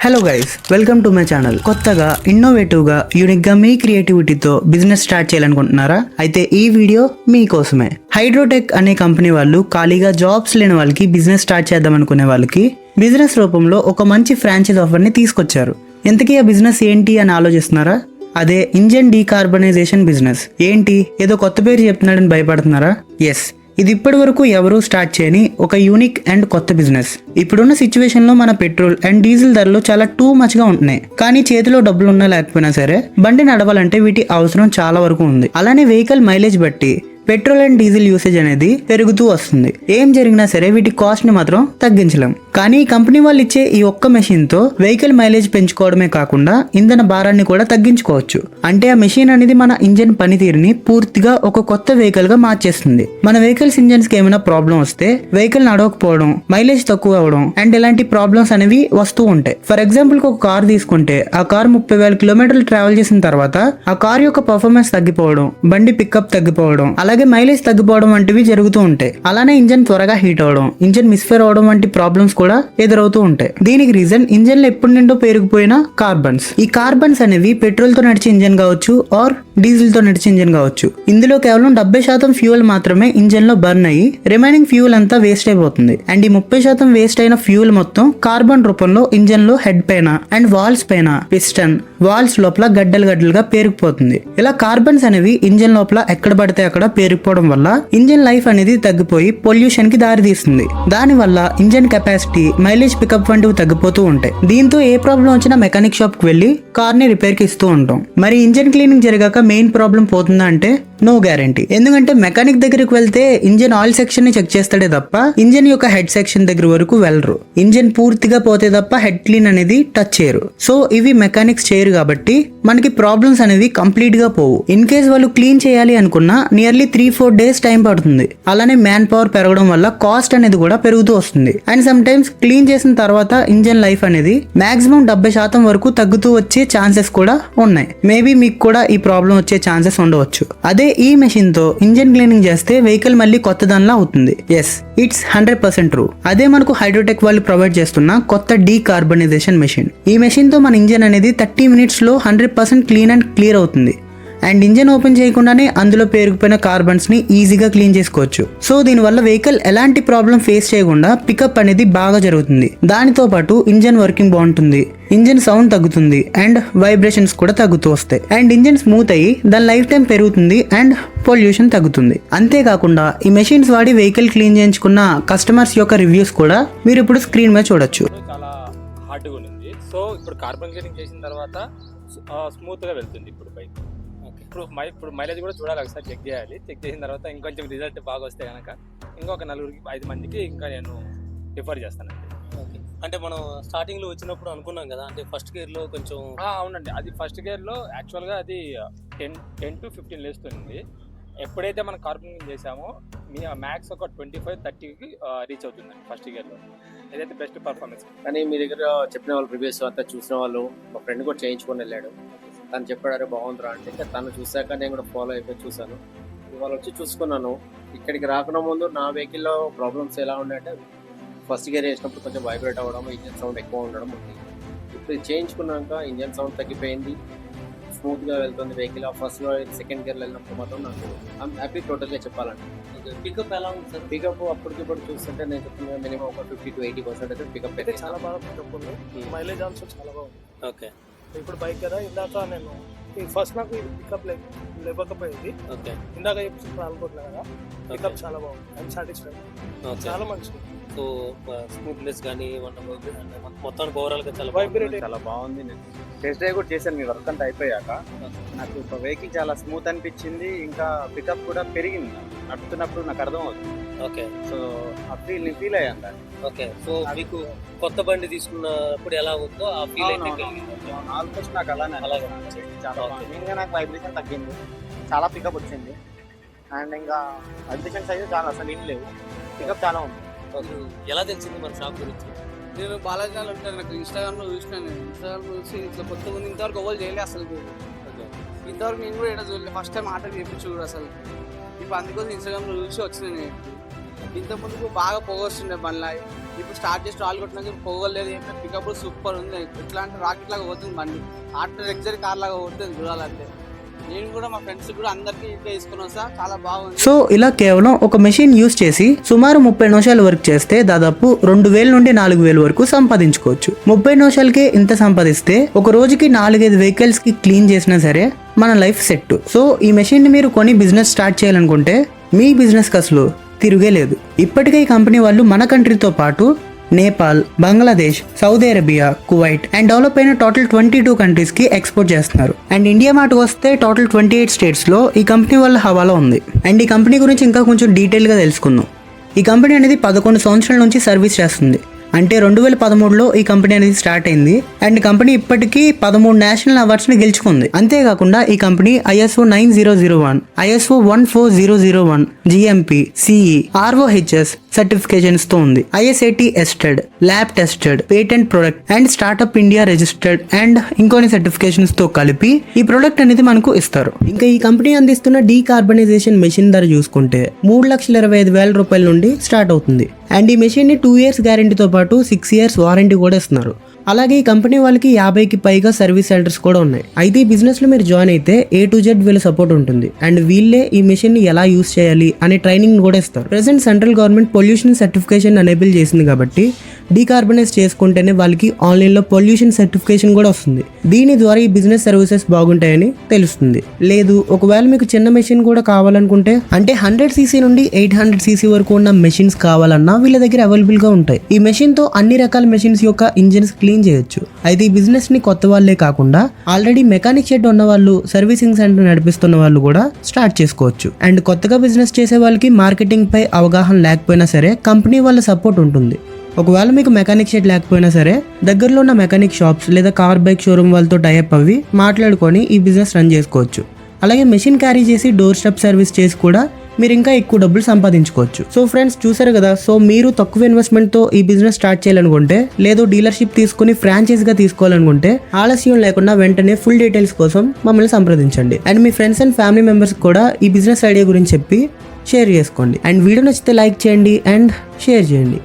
Hello guys, welcome to my channel. కొత్తగా ఇన్నోవేటివ్గా యూనిక్గా మీ క్రియేటివిటీతో business start చేయాలనుకుంటున్నారా? అయితే ఈ వీడియో మీకోసమే. హైడ్రోటెక్ అనే కంపెనీ వాళ్ళు ఖాళీగా జాబ్స్ లేని వాళ్ళకి బిజినెస్ స్టార్ట్ చేద్దాం అనుకునే వాళ్ళకి బిజినెస్ రూపంలో ఒక మంచి ఫ్రాంచైజ్ ఆఫర్ని తీసుకొచ్చారు. ఇంతకీ ఆ బిజినెస్ ఏంటి అని ఆలోచిస్తున్నారా? అదే ఇంజన్ డీకార్బనైజేషన్ బిజినెస్. ఏంటి, ఏదో కొత్త పేరు చెప్తున్నాడని భయపడుతున్నారా? ఎస్, ఇది ఇప్పటి వరకు ఎవరూ స్టార్ట్ చేయని ఒక యూనిక్ అండ్ కొత్త బిజినెస్. ఇప్పుడున్న సిచ్యువేషన్ లో మన పెట్రోల్ అండ్ డీజిల్ ధరలు చాలా టూ మచ్ గా ఉంటున్నాయి. కానీ చేతిలో డబ్బులు ఉన్నా లేకపోయినా సరే బండి నడవాలంటే వీటి అవసరం చాలా వరకు ఉంది. అలానే వెహికల్ మైలేజ్ బట్టి పెట్రోల్ అండ్ డీజిల్ యూసేజ్ అనేది పెరుగుతూ వస్తుంది. ఏం జరిగినా సరే వీటి కాస్ట్ ని మాత్రం తగ్గించలేం. కానీ ఈ కంపెనీ వాళ్ళు ఇచ్చే ఈ ఒక్క మెషిన్ తో వెహికల్ మైలేజ్ పెంచుకోవడమే కాకుండా ఇంధన భారాన్ని కూడా తగ్గించుకోవచ్చు. అంటే ఆ మెషిన్ అనేది మన ఇంజన్ పనితీరుని పూర్తిగా ఒక కొత్త వెహికల్ గా మార్చేస్తుంది. మన వెహికల్స్ ఇంజన్స్ కి ఏమైనా ప్రాబ్లం వస్తే వెహికల్ నడవకపోవడం, మైలేజ్ తక్కువ అవడం అండ్ ఇలాంటి ప్రాబ్లమ్స్ అనేవి వస్తూ ఉంటాయి. ఫర్ ఎగ్జాంపుల్ ఒక కార్ తీసుకుంటే ఆ కార్ 30,000 కిలోమీటర్లు ట్రావెల్ చేసిన తర్వాత ఆ కార్ యొక్క పర్ఫార్మెన్స్ తగ్గిపోవడం, బండి పికప్ తగ్గిపోవడం, అలాగే మైలేజ్ తగ్గిపోవడం వంటివి జరుగుతూ ఉంటాయి. అలానే ఇంజన్ త్వరగా హీట్ అవడం, ఇంజన్ మిస్ఫైర్ అవడం వంటి ప్రాబ్లమ్స్ కూడా ఎదురవుతూ ఉంటాయి. దీనికి రీజన్ ఇంజన్ లో ఎప్పటి నుండో పేరుకుపోయిన కార్బన్స్. ఈ కార్బన్స్ అనేవి పెట్రోల్ తో నడిచే ఇంజన్ కావచ్చు ఆర్ డీజిల్ తో నడిచే ఇంజన్ కావచ్చు. ఇందులో కేవలం 70% ఫ్యూయల్ మాత్రమే ఇంజన్ లో బర్న్ అయ్యి రిమైనింగ్ ఫ్యూయల్ అంతా వేస్ట్ అయిపోతుంది. అండ్ ఈ 30% వేస్ట్ అయిన ఫ్యూయల్ మొత్తం కార్బన్ రూపంలో ఇంజన్ లో హెడ్ పైన అండ్ వాల్స్ పైన, పిస్టన్ వాల్స్ లోపల గడ్డలుగా పేరుకుపోతుంది. ఇలా కార్బన్స్ అనేవి ఇంజన్ లోపల ఎక్కడ పడితే అక్కడ పేరుకుపోవడం వల్ల ఇంజన్ లైఫ్ అనేది తగ్గిపోయి పొల్యూషన్ కి దారి తీస్తుంది. దాని వల్ల ఇంజన్ కెపాసిటీ, మైలేజ్ పికప్ వంటివి తగ్గిపోతూ ఉంటాయి. దీంతో ఏ ప్రాబ్లం వచ్చినా మెకానిక్ షాప్ కి వెళ్లి కార్ ని రిపేర్ కి ఇస్తూ ఉంటాం. మరి ఇంజన్ క్లీనింగ్ జరిగాక మెయిన్ ప్రాబ్లం పోతుందా అంటే నో గ్యారంటీ. ఎందుకంటే మెకానిక్ దగ్గరికి వెళ్తే ఇంజన్ ఆయిల్ సెక్షన్ ని చెక్ చేస్తాడే తప్ప ఇంజన్ యొక్క హెడ్ సెక్షన్ దగ్గర వరకు వెళ్ళరు. ఇంజన్ పూర్తిగా పోతే తప్ప హెడ్ క్లీన్ అనేది టచ్ చేయరు. సో ఇవి మెకానిక్స్ చేయరు కాబట్టి మనకి ప్రాబ్లమ్స్ అనేవి కంప్లీట్ గా పోవు. ఇన్ కేస్ వాళ్ళు క్లీన్ చేయాలి అనుకున్నా నియర్లీ 3-4 డేస్ టైం పడుతుంది. అలానే మ్యాన్ పవర్ పెరగడం వల్ల కాస్ట్ అనేది కూడా పెరుగుతూ వస్తుంది. అండ్ సమ్ టైమ్స్ క్లీన్ చేసిన తర్వాత ఇంజన్ లైఫ్ అనేది మాక్సిమం 70% వరకు తగ్గుతూ వచ్చే ఛాన్సెస్ కూడా ఉన్నాయి. మేబీ మీకు కూడా ఈ ప్రాబ్లం వచ్చే ఛాన్సెస్ ఉండవచ్చు. అదే ఈ మెషిన్ తో ఇంజన్ క్లీనింగ్ చేస్తే వెహికల్ మళ్ళీ కొత్త దానిలా అవుతుంది. Yes, it's 100% true. అదే మనకు హైడ్రోటెక్ వాళ్ళు ప్రొవైడ్ చేస్తున్న కొత్త డీకార్బనైజేషన్ మెషిన్. ఈ మెషిన్ తో మన ఇంజన్ అనేది 30 minutes లో 100% క్లీన్ అండ్ క్లియర్ అవుతుంది. అండ్ ఇంజన్ ఓపెన్ చేయకుండానే అందులో పేరుకుపోయిన కార్బన్స్ ని ఈజీగా క్లీన్ చేసుకోవచ్చు. సో దీనివల్ల వెహికల్ ఎలాంటి ప్రాబ్లం ఫేస్ చేయకుండా పికప్ అనేది బాగా జరుగుతుంది. దానితో పాటు ఇంజన్ వర్కింగ్ బాగుంటుంది, ఇంజన్ సౌండ్ తగ్గుతుంది అండ్ వైబ్రేషన్స్ కూడా తగ్గుతూ వస్తాయి. అండ్ ఇంజన్ స్మూత్ అయ్యి దాని లైఫ్ టైం పెరుగుతుంది అండ్ పొల్యూషన్ తగ్గుతుంది. అంతేకాకుండా ఈ మెషిన్స్ వాడి వెహికల్ క్లీన్ చేయించుకున్న కస్టమర్స్ యొక్క రివ్యూస్ కూడా మీరు ఇప్పుడు స్క్రీన్ మీద చూడొచ్చు. చాలా హార్డ్గా ఉంది. సో ఇప్పుడు కార్బన్ క్లీనింగ్ చేసిన తర్వాత స్మూత్గా వెళ్తుంది ఇప్పుడు బైక్. ఇప్పుడు మైలేజ్ కూడా చూడాలి, ఒకసారి చెక్ చేయాలి. చెక్ చేసిన తర్వాత ఇంకొంచెం రిజల్ట్ బాగా వస్తే కనుక ఇంకొక 4-5 మందికి ఇంకా నేను రిఫర్ చేస్తానండి. ఓకే, అంటే మనం స్టార్టింగ్లో వచ్చినప్పుడు అనుకున్నాం కదా, అంటే ఫస్ట్ గేర్లో కొంచెం అవునండి, అది ఫస్ట్ గేర్లో యాక్చువల్గా అది 10 to 15 లేస్తుంది. ఎప్పుడైతే మనం కార్బన్ చేసామో మ్యాక్స్ ఒక 25-30కి రీచ్ అవుతుందండి ఫస్ట్ గేర్లో. ఏదైతే బెస్ట్ పర్ఫార్మెన్స్. కానీ మీ దగ్గర చెప్పిన వాళ్ళు ప్రీవియస్ అంతా చూసిన వాళ్ళు, మా ఫ్రెండ్ కూడా చేయించుకొని వెళ్ళాడు. తను చెప్పాడు అరే బాగుందిరా అంటే, తను చూసాక నేను కూడా ఫాలో అయిపోయి చూసాను. ఇవాళ వచ్చి చూసుకున్నాను. ఇక్కడికి రాకుండా ముందు నా వెహికల్లో ప్రాబ్లమ్స్ ఎలా ఉన్నాయంటే, ఫస్ట్ గేర్ వేసినప్పుడు కొంచెం వైబ్రేట్ అవ్వడం, ఇంజన్ సౌండ్ ఎక్కువ ఉండడం ఉంది. ఇప్పుడు చేయించుకున్నాక ఇంజన్ సౌండ్ తగ్గిపోయింది, స్మూత్గా వెళ్తుంది వెహికల్. ఫస్ట్లో సెకండ్ గేర్లో వెళ్ళినప్పుడు మాత్రం నాకు హ్యాపీ టోటల్గా చెప్పాలంటే. పికప్ ఎలా ఉంది సార్? పికప్ అప్పటికిప్పుడు చూస్తుంటే నేను చెప్తున్నా మినిమం ఒక 50-80% అయితే పికప్ అయితే చాలా బాగా పికప్ ఉంది. మైలేజ్ ఆల్సో చాలా బాగుంది. ఓకే, ఇప్పుడు బైక్ కదా, ఇందాక నేను ఫస్ట్ నాకు పికప్ లేకపోయింది. ఓకే, ఇందాక ఇప్పుడు అనుకుంటున్నా కదా, పికప్ చాలా బాగుంది. ఐఎమ్ సాటిస్ఫైడ్, చాలా మంచిది. సో స్మూత్నెస్ కానీ మొత్తానికి ఓవరాల్గా చాలా వైబ్రేట్ చాలా బాగుంది. నేను టెస్ట్ డ్రైవ్ కూడా చేశాను మీ వర్క్ అంతా అయిపోయాక. నాకు ఒక వెహికల్ చాలా స్మూత్ అనిపించింది, ఇంకా పికప్ కూడా పెరిగింది. నడుపుతున్నప్పుడు నాకు అర్థం అవుతుంది. ఓకే, సో ఆ నేను ఫీల్ అయ్యాను దాన్ని. ఓకే, సో మీకు కొత్త బండి తీసుకున్నప్పుడు ఎలా ఉందో ఆ ఫీల్ అయితే ఆల్మోస్ట్ నాకు అలానే అనిపించింది. చాలా బాగుంది. ఇంకా నాకు వైబ్రేషన్ తగ్గింది, చాలా పికప్ వచ్చింది. అండ్ ఇంకా వైబ్రేషన్స్ అయితే చాలా అసలు ఏం లేవు, పికప్ చాలా ఉంది. ఎలా తెలిసింది మన షాప్ గురించి? నేను బాలాజీ ఉంటాను, నాకు ఇన్స్టాగ్రామ్లో చూసినాను. ఇన్స్టాగ్రామ్లో చూసి ఇట్లా కొత్త మంది ఇంతవరకు ఎవరు చేయలేదు అసలు. ఇంతవరకు నేను కూడా ఏదో చూడలేదు, ఫస్ట్ టైం ఆటలు చేయించు కూడా అసలు. ఇప్పుడు అందుకోసం ఇన్స్టాగ్రామ్లో చూసి వచ్చిన నేను. ఇంతకుముందుకు బాగా పొగొస్తుండే బండ్లా, ఇప్పుడు స్టార్ట్ చేసి రాళ్ళు కొట్టినాక పోగలేదు ఏం పికప్ సూపర్ ఉంది. ఎట్లా అంటే రాకెట్ లాగా పోతుంది బండి, ఆఫ్టర్ లగ్జరీ కార్ లాగా పోతుంది చూడాలంటే. నేను కూడా మా ఫ్రెండ్స్ కూడా అందరికీ ఇంకా తీసుకుని వస్తా, చాలా బాగుంది. సో ఇలా కేవలం ఒక మెషిన్ యూస్ చేసి సుమారు 30 నిమిషాలు వర్క్ చేస్తే దాదాపు 2000 నుండి 4000 వరకు సంపాదించుకోవచ్చు. 30 నిమిషాలకే ఇంత సంపాదిస్తే ఒక రోజుకి 4-5 వెహికల్స్ కి క్లీన్ చేసినా సరే మన లైఫ్ సెట్. సో ఈ మెషిన్ ని మీరు కొని బిజినెస్ స్టార్ట్ చేయాలనుకుంటే మీ బిజినెస్ కి అసలు తిరిగే లేదు. ఇప్పటికే ఈ కంపెనీ వాళ్ళు మన కంట్రీతో పాటు Nepal, Bangladesh, Saudi Arabia, Kuwait and develop అయిన టోటల్ 22 కంట్రీస్ కి ఎక్స్పోర్ట్ చేస్తున్నారు. అండ్ ఇండియా మాట వస్తే టోటల్ 28 స్టేట్స్ లో ఈ కంపెనీ వాళ్ళ హవాలా ఉంది. అండ్ ఈ కంపెనీ గురించి ఇంకా కొంచెం డీటెయిల్ గా తెలుసుకుందాం. ఈ కంపెనీ అనేది 11 సంవత్సరాల నుంచి సర్వీస్ చేస్తుంది. అంటే 2013లో ఈ కంపెనీ అనేది స్టార్ట్ అయింది. అండ్ కంపెనీ ఇప్పటికీ 13 నేషనల్ అవార్డ్స్ ని గెలుచుకుంది. అంతేకాకుండా ఈ company ISO 9001, ISO 14001, GMP, CE, ROHS certifications తో ఉంది. ISAT ఎస్టెడ్, lab tested, patent product and startup India registered and ఇంకొన్ని సర్టిఫికేషన్స్ తో కలిపి ఈ ప్రొడక్ట్ అనేది మనకు ఇస్తారు. ఇంకా ఈ కంపెనీ అందిస్తున్న డీకార్బనైజేషన్ మెషిన్ ధర చూసుకుంటే 3,25,000 రూపాయల నుండి స్టార్ట్ అవుతుంది. అండ్ ఈ మెషిన్ ని 2 years గ్యారంటీతో పాటు 6 years వారంటీ కూడా ఇస్తున్నారు. అలాగే ఈ కంపెనీ వాళ్ళకి 50కి పైగా సర్వీస్ సెంటర్స్ కూడా ఉన్నాయి. అయితే ఈ బిజినెస్ లో మీరు జాయిన్ అయితే A to Z వీళ్ళ సపోర్ట్ ఉంటుంది. అండ్ వీళ్ళే ఈ మెషిన్ ని ఎలా యూస్ చేయాలి అనే ట్రైనింగ్ కూడా ఇస్తారు. Present central government pollution certification enable చేసింది కాబట్టి డీకార్బనైజ్ చేసుకుంటేనే వాళ్ళకి ఆన్లైన్ లో పొల్యూషన్ సర్టిఫికేషన్ కూడా వస్తుంది. దీని ద్వారా ఈ బిజినెస్ సర్వీసెస్ బాగుంటాయని తెలుస్తుంది. లేదు ఒకవేళ మీకు చిన్న మెషిన్ కూడా కావాలనుకుంటే అంటే 100cc నుండి 800cc వరకు ఉన్న మెషిన్స్ కావాలన్నా వీళ్ళ దగ్గర అవైలబుల్ గా ఉంటాయి. ఈ మెషిన్ తో అన్ని రకాల మెషిన్స్ యొక్క ఇంజిన్స్ క్లీన్ చేయొచ్చు. అయితే ఈ బిజినెస్ ని కొత్త వాళ్ళే కాకుండా ఆల్రెడీ మెకానిక్ షెడ్ ఉన్న వాళ్ళు, సర్వీసింగ్ సెంటర్ నడిపిస్తున్న వాళ్ళు కూడా స్టార్ట్ చేసుకోవచ్చు. అండ్ కొత్తగా బిజినెస్ చేసే వాళ్ళకి మార్కెటింగ్ పై అవగాహన లేకపోయినా సరే కంపెనీ వాళ్ళ సపోర్ట్ ఉంటుంది. ఒకవేళ మీకు మెకానిక్ షెడ్ లేకపోయినా సరే దగ్గరలో ఉన్న మెకానిక్ షాప్స్ లేదా కార్ బైక్ షోరూమ్ వాళ్ళతో టైఅప్ అవ్వి మాట్లాడుకొని ఈ బిజినెస్ రన్ చేసుకోవచ్చు. అలాగే మెషిన్ క్యారీ చేసి డోర్ స్టెప్ సర్వీస్ చేసి కూడా మీరు ఇంకా ఎక్కువ డబ్బులు సంపాదించుకోవచ్చు. సో ఫ్రెండ్స్ చూసారు కదా, సో మీరు తక్కువ ఇన్వెస్ట్మెంట్ తో ఈ బిజినెస్ స్టార్ట్ చేయాలనుకుంటే లేదు డీలర్షిప్ తీసుకుని ఫ్రాంచైజ్ గా తీసుకోవాలనుకుంటే ఆలస్యం లేకుండా వెంటనే ఫుల్ డీటెయిల్స్ కోసం మమ్మల్ని సంప్రదించండి. And me friends and family members కూడా ఈ బిజినెస్ ఐడియా గురించి చెప్పి షేర్ చేసుకోండి. అండ్ వీడియో నచ్చితే లైక్ చేయండి అండ్ షేర్ చేయండి.